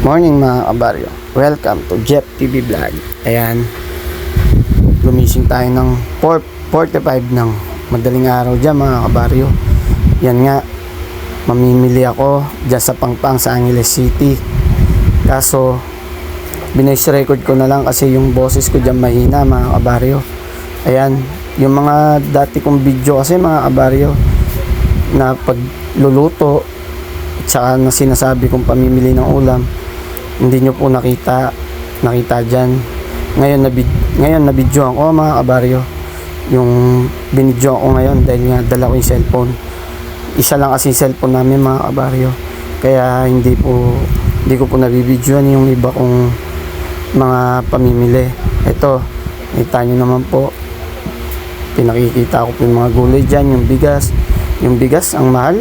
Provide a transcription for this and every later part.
Morning mga kabaryo, welcome to Jeff TV Vlog. Ayan, gumising tayo ng 4:45 ng madaling araw dyan mga kabaryo. Yan nga, mamimili ako dyan sa Pangpang sa Angeles City. Kaso binoise record ko na lang kasi yung boses ko dyan mahina mga kabaryo. Ayan, yung mga dati kong video kasi mga kabaryo na pagluluto at saka na sinasabi kong pamimili ng ulam, hindi nyo po nakita dyan. Ngayon na videoan ko mga kabaryo, yung binidyo ko ngayon dahil nga dala ko yung cellphone. Isa lang kasi yung cellphone namin mga kabaryo, kaya hindi ko po nabibidyoan yung iba kong mga pamimili. Ito, kita nyo naman po, pinakikita ko po yung mga gulay dyan. Yung bigas ang mahal,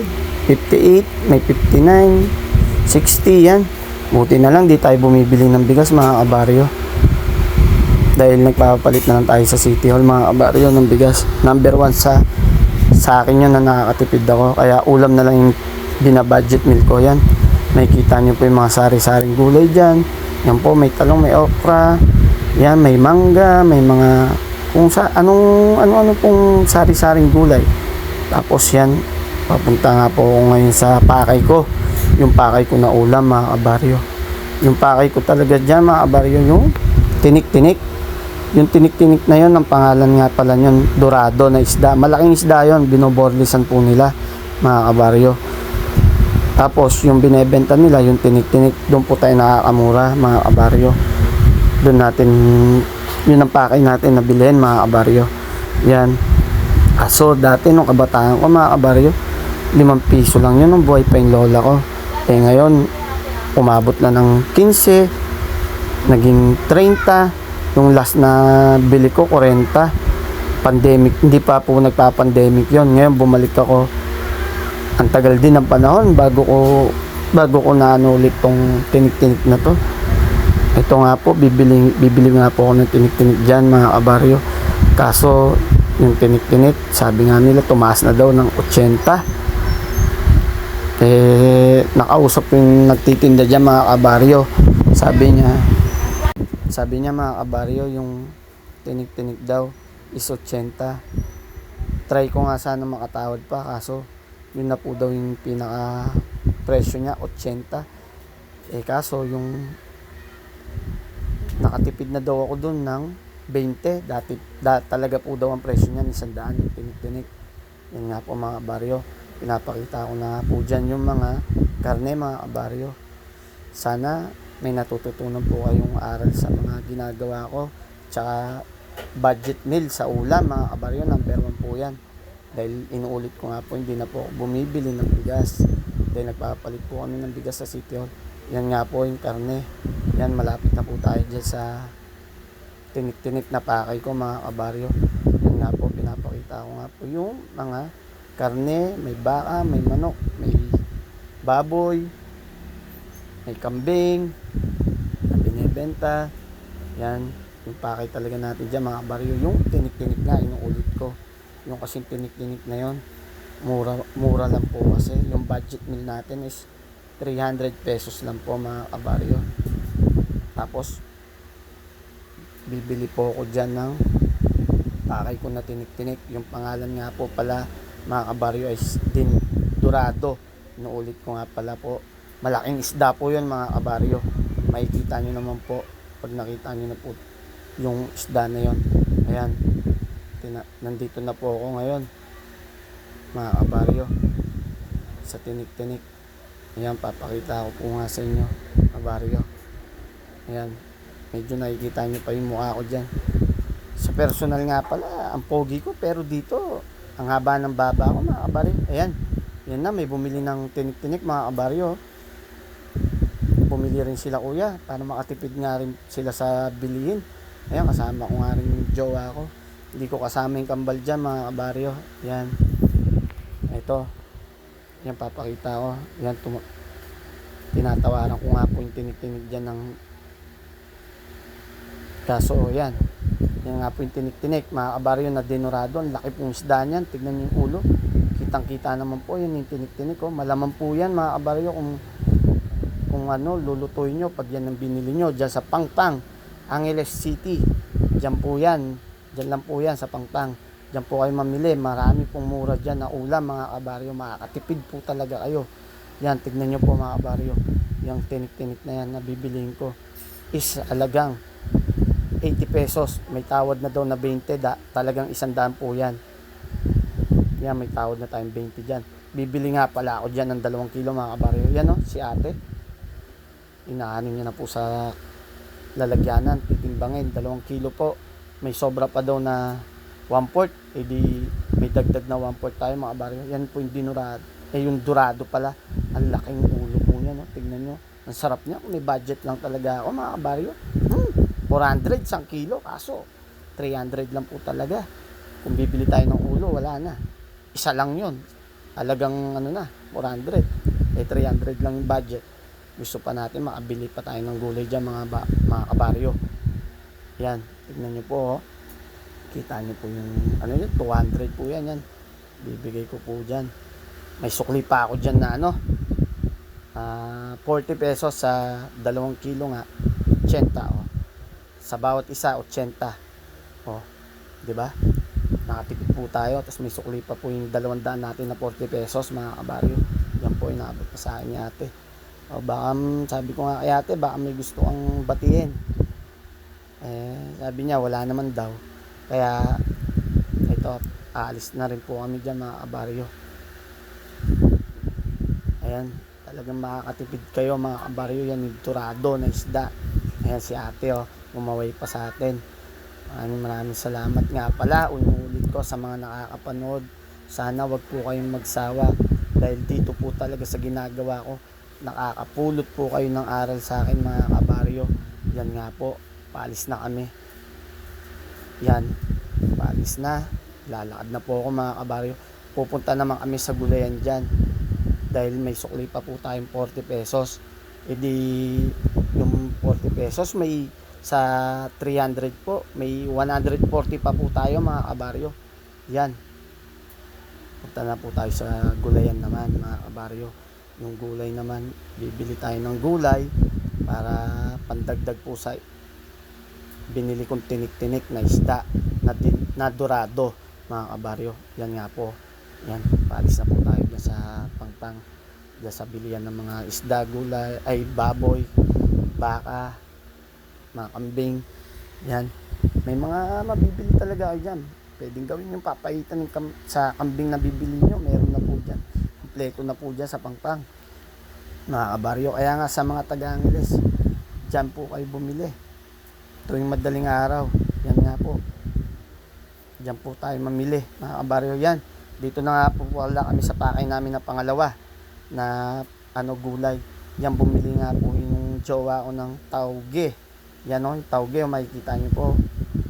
58, may 59, 60 yan. Buti na lang di tayo bumibili ng bigas mga kabaryo, dahil nagpapalit na lang tayo sa City Hall mga kabaryo ng bigas. Number 1 sa akin yun na nakakatipid ako, kaya ulam na lang yung binabudget meal ko. Yan, makikita nyo po yung mga sari-saring gulay dyan. Yan po, may talong, may okra, yan, may mangga, may mga kung sa ano pong sari-saring gulay. Tapos yan, papunta nga po ako ngayon sa pakay ko, yung pakay ko na ulam mga kabaryo. Yung pakay ko talaga dyan mga kabaryo, yung tinik-tinik. Yung tinik-tinik na yun, ang pangalan nga pala yun, dorado na isda. Malaking isda yun, binoborlisan po nila mga kabaryo. Tapos yung binebenta nila, yung tinik-tinik, doon po tayo nakakamura mga kabaryo. Doon natin, yun ang pakay natin na bilhin mga kabaryo. Yan. So dati nung kabataan ko mga kabaryo, 5 piso lang yun nung buhay pa yung lola ko. Ngayon umabot na ng 15, naging 30. Yung last na bili ko 40. Pandemic, hindi pa po nagpa-pandemic yon. Ngayon bumalik ako, ang tagal din ng panahon bago ko na ulit tong tinik-tinik na to. Ito nga po, bibili nga po ako ng tinik-tinik dyan mga kabaryo. Kaso yung tinik-tinik, sabi nga nila tumaas na daw ng 80. Nakausap yung nagtitinda dyan mga kabaryo, sabi niya mga kabaryo, yung tinik-tinik daw is 80. Try ko nga sana makatawad pa, kaso yun na po daw yung pinaka presyo niya, 80. Kaso yung nakatipid na daw ako dun ng 20. Dati talaga po daw ang presyo niya 100 yung tinik-tinik. Yan nga po mga kabaryo, pinapakita ko na po dyan yung mga karne mga kabaryo. Sana may natututunan po kayong aral sa mga ginagawa ko. Tsaka budget meal sa ulam mga kabaryo, number 1 po yan. Dahil inuulit ko nga po, hindi na po ako bumibili ng bigas, dahil nagpapalit po kami ng bigas sa City Hall. Yan nga po yung karne. Yan, malapit na po tayo dyan sa tinik-tinik na pakay ko mga kabaryo. Yan nga po, pinapakita ko nga po yung mga karne. May baka, may manok, may baboy, may kambing na binibenta. Yan, yung pakay talaga natin dyan mga kabaryo. Yung tinik-tinik nga, inuulit ko, yung kasing tinik-tinik na yon, mura lang po kasi. Yung budget meal natin is 300 pesos lang po mga kabaryo. Tapos bibili po ako dyan ng pakay ko na tinik-tinik. Yung pangalan nga po pala mga kabaryo is dorado. Inuulit ko nga pala po, malaking isda po yun mga kabaryo. Makikita nyo naman po pag nakita nyo na po yung isda na yun. Ayan, nandito na po ako ngayon mga kabaryo sa tinik-tinik. Ayan, papakita ko po nga sa inyo kabaryo. Ayan, medyo nakikita nyo pa yung mukha ko dyan. Sa personal nga pala, ang pogi ko, pero dito ang haba ng baba ko mga kabaryo. Ayan, yan na, may bumili ng tinik-tinik mga kabaryo. Bumili rin sila kuya para makatipid nga rin sila sa bilihin. Ayan, kasama ko nga rin yung jowa ko. Hindi ko kasama yung kambal dyan mga kabaryo. Yan, ito, yan, papakita ko. Yan, tinatawaran ko nga po yung tinik-tinik dyan ng kaso. Yan nga po yung tinik-tinik mga kabaryo na denorado. Ang laki pong isda niyan, tignan niyo yung ulo, kitang kita naman po. Yan yung tinik-tinik ko, malaman po yan mga kabaryo kung kung ano lulutuin nyo pag yan ang binili nyo dyan sa Pangpang, Angeles City. Dyan po yan, dyan lang po yan sa Pangpang. Dyan po kayo mamili, marami pong mura dyan na ulam mga kabaryo, makakatipid po talaga kayo. Yan, tignan nyo po mga kabaryo, yung tinik-tinik na yan na bibiliin ko is alagang 80 pesos, may tawad na daw na 20, talagang 100 po yan. Yan, may tawad na tayong 20 dyan. Bibili nga pala ako dyan ng 2 kilo mga kabaryo. Yan o, si ate, inaano niya na po sa lalagyanan, titimbangin, 2 kilo po. May sobra pa daw na 1/4, edi may dagdag na 1/4 tayo mga kabaryo. Yan po yung dinurado, yung dorado pala, ang laking ulo po niya, no? Tignan nyo, ang sarap niya. Kung may budget lang talaga ako mga kabaryo, 400 isang kilo, kaso 300 lang po talaga. Kung bibili tayo ng ulo, wala na, isa lang yun, talagang ano na, 400, 300 lang yung budget. Gusto pa natin makabili pa tayo ng gulay dyan mga kabaryo. Yan, tignan nyo po, oh. Kita nyo po yung ano yun, 200 po yan, bibigay ko po dyan. May sukli pa ako dyan na 40 pesos sa 2 kilo nga, 80, oh. Sa bawat isa 80, oh, di ba? Nakatipid po tayo, tapos may sukli pa po yung 200 natin na 40 pesos mga kabaryo. Yan po yung naabot pa sa akin ni ate. O baka, sabi ko nga kay ate, baka may gusto kang batiin. Sabi niya wala naman daw. Kaya ito, aalis na rin po kami dyan mga kabaryo. Ayan, talagang makakatipid kayo mga kabaryo. Yan yung dorado na isda. Ayan si ate, oh, umaway pa sa atin. Maraming salamat nga pala. Unulit ko sa mga nakakapanood. Sana wag po kayong magsawa. Dahil dito po talaga sa ginagawa ko, nakakapulot po kayo ng aral sa akin mga kabaryo. Yan nga po, paalis na kami. Yan, paalis na. Lalakad na po ako mga kabaryo. Pupunta naman kami sa gulayan dyan. Dahil may sukli pa po tayong 40 pesos. E di, yung 40 pesos may sa 300 po, may 140 pa po tayo mga kabaryo. Yan, punta na po tayo sa gulayan naman mga kabaryo. Yung gulay naman, bibili tayo ng gulay para pandagdag po sa binili kong tinik-tinik na isda na dorado mga kabaryo. Yan nga po, yan, paalis na po tayo dyan sa Pangpang, dyan sa bilihan ng mga isda, gulay, ay baboy, baka, mga kambing. Yan, may mga mabibili talaga kayo dyan. Pwedeng gawin yung papaitan sa kambing na bibili nyo, meron na po dyan, kompleto na po dyan sa Pangpang mga kabaryo. Kaya nga sa mga taga-Angeles, dyan po kayo bumili tuwing madaling araw. Yan nga po, dyan po tayo mamili mga kabaryo. Yan, dito na nga po wala kami sa pakay namin na pangalawa na gulay. Yan, bumili nga po yung jowa ko ng tauge. Yan o, yung tauge, makikita nyo po,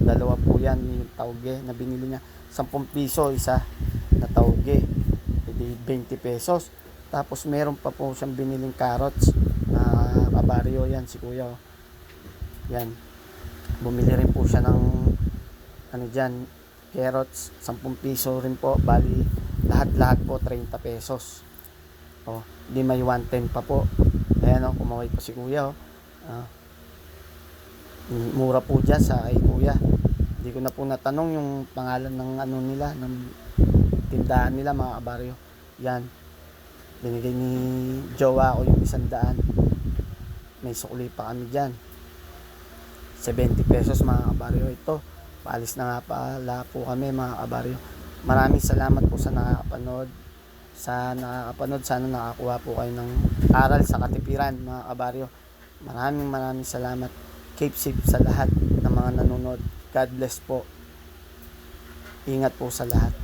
2 po yan yung tauge na binili niya. 10 piso isa na tauge, edi 20 pesos. Tapos meron pa po siyang biniling carrots na kabaryo. Yan si kuya, oh. Yan, bumili rin po siya ng dyan, carrots, 10 piso rin po. Bali lahat po 30 pesos. Oh, di may 110 pa po. Ayan o, kumaway pa si kuya, oh. Mura po dyan sa kay kuya. Hindi ko na po natanong yung pangalan ng nila, ng tindahan nila mga kabaryo. Yan, binigay ni jowa ko yung 100. May sukli pa kami dyan, 70 pesos mga kabaryo. Ito, paalis na nga pala po kami mga kabaryo. Maraming salamat po sa nakakapanood. Sana nakakuha po kayo ng aral sa katipiran mga kabaryo. Maraming salamat. Keep safe sa lahat ng mga nanonood. God bless po. Ingat po sa lahat.